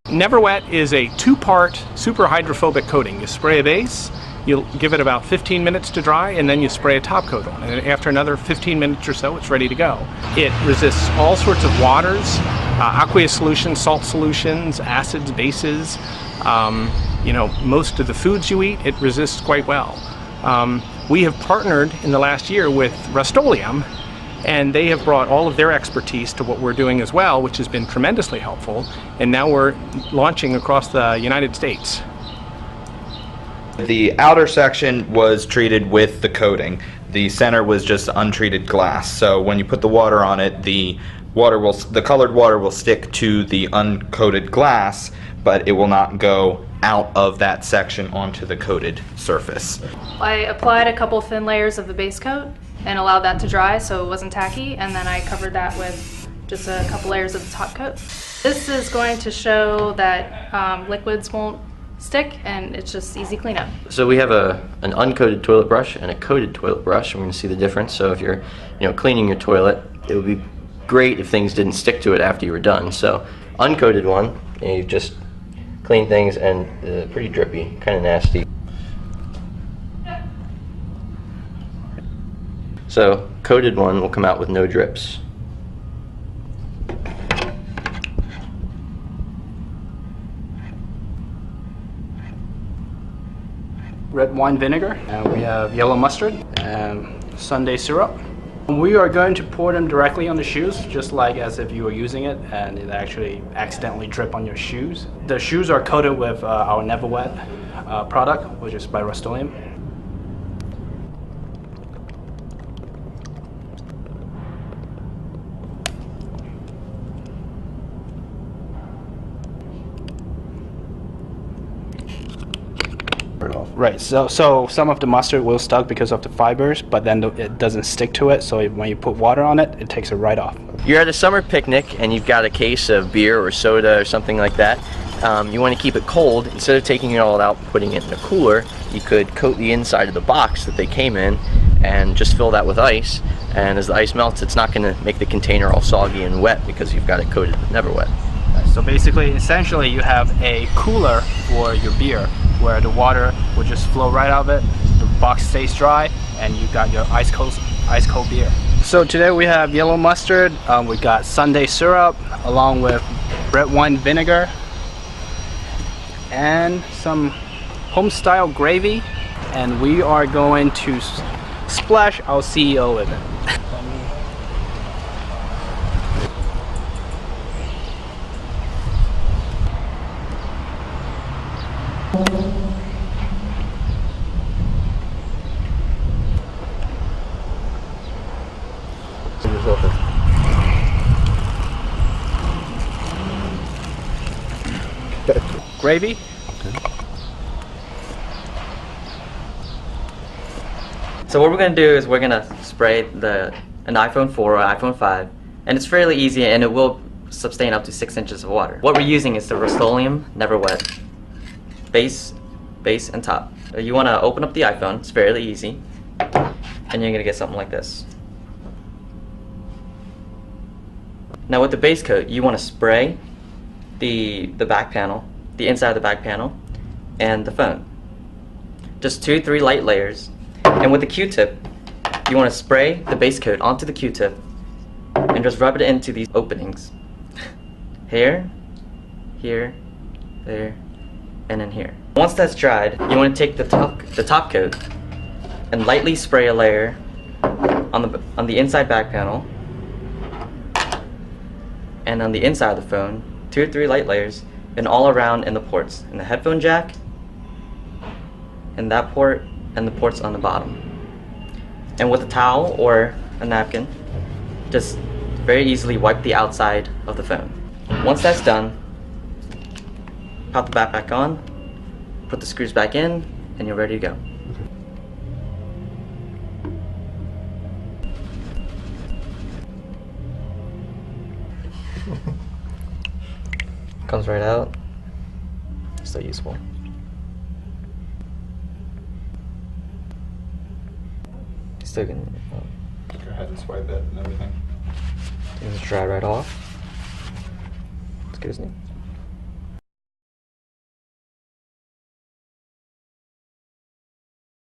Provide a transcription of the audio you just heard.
NeverWet is a two-part super hydrophobic coating. You spray a base, you give it about 15 minutes to dry, and then you spray a top coat on it. And after another 15 minutes or so, it's ready to go. It resists all sorts of waters, aqueous solutions, salt solutions, acids, bases. You know, most of the foods you eat, it resists quite well. We have partnered in the last year with Rust-Oleum, and they have brought all of their expertise to what we're doing as well, which has been tremendously helpful. And now we're launching across the United States. The outer section was treated with the coating. The center was just untreated glass. So when you put the water on it, the colored water will stick to the uncoated glass, but it will not go out of that section onto the coated surface. I applied a couple thin layers of the base coat and allowed that to dry so it wasn't tacky, and then I covered that with just a couple layers of the top coat. This is going to show that liquids won't stick, and it's just easy cleanup. So we have an uncoated toilet brush and a coated toilet brush, and we're going to see the difference. So if you're cleaning your toilet, it would be great if things didn't stick to it after you were done. So uncoated one, you just clean things, and pretty drippy, kind of nasty. So coated one will come out with no drips. Red wine vinegar, and we have yellow mustard and Sunday syrup. We are going to pour them directly on the shoes, just like as if you were using it and it actually accidentally drip on your shoes. The shoes are coated with our NeverWet product, which is by Rust-Oleum. Right, so some of the mustard will stuck because of the fibers, but then it doesn't stick to it, so when you put water on it, it takes it right off. You're at a summer picnic and you've got a case of beer or soda or something like that. You want to keep it cold. Instead of taking it all out and putting it in a cooler, you could coat the inside of the box that they came in and just fill that with ice, and as the ice melts, it's not going to make the container all soggy and wet because you've got it coated with NeverWet. So basically, essentially, you have a cooler for your beer where the water will just flow right out of it, the box stays dry, and you got your ice cold beer. So today we have yellow mustard, we got Sunday syrup, along with red wine vinegar, and some home-style gravy, and we are going to splash our CEO with it. Gravy. So what we're going to do is we're going to spray an iPhone 4 or iPhone 5, and it's fairly easy, and it will sustain up to 6 inches of water. What we're using is the Rust-Oleum NeverWet base, and top. You want to open up the iPhone, it's fairly easy, and you're going to get something like this. Now with the base coat, you want to spray the back panel, the inside of the back panel, and the phone. Just 2-3 light layers. And with the Q-tip, you want to spray the base coat onto the Q-tip and just rub it into these openings. Here, here, there, and then here. Once that's dried, you want to take the top coat and lightly spray a layer on the inside back panel and on the inside of the phone, 2 or 3 light layers, and all around in the ports, in the headphone jack, in that port, and the ports on the bottom. And with a towel or a napkin, just very easily wipe the outside of the phone. Once that's done, pop the back back on, put the screws back in, and you're ready to go. Comes right out. Still useful. Still gonna Go ahead and swipe it and everything. just dry right off. It's good as new.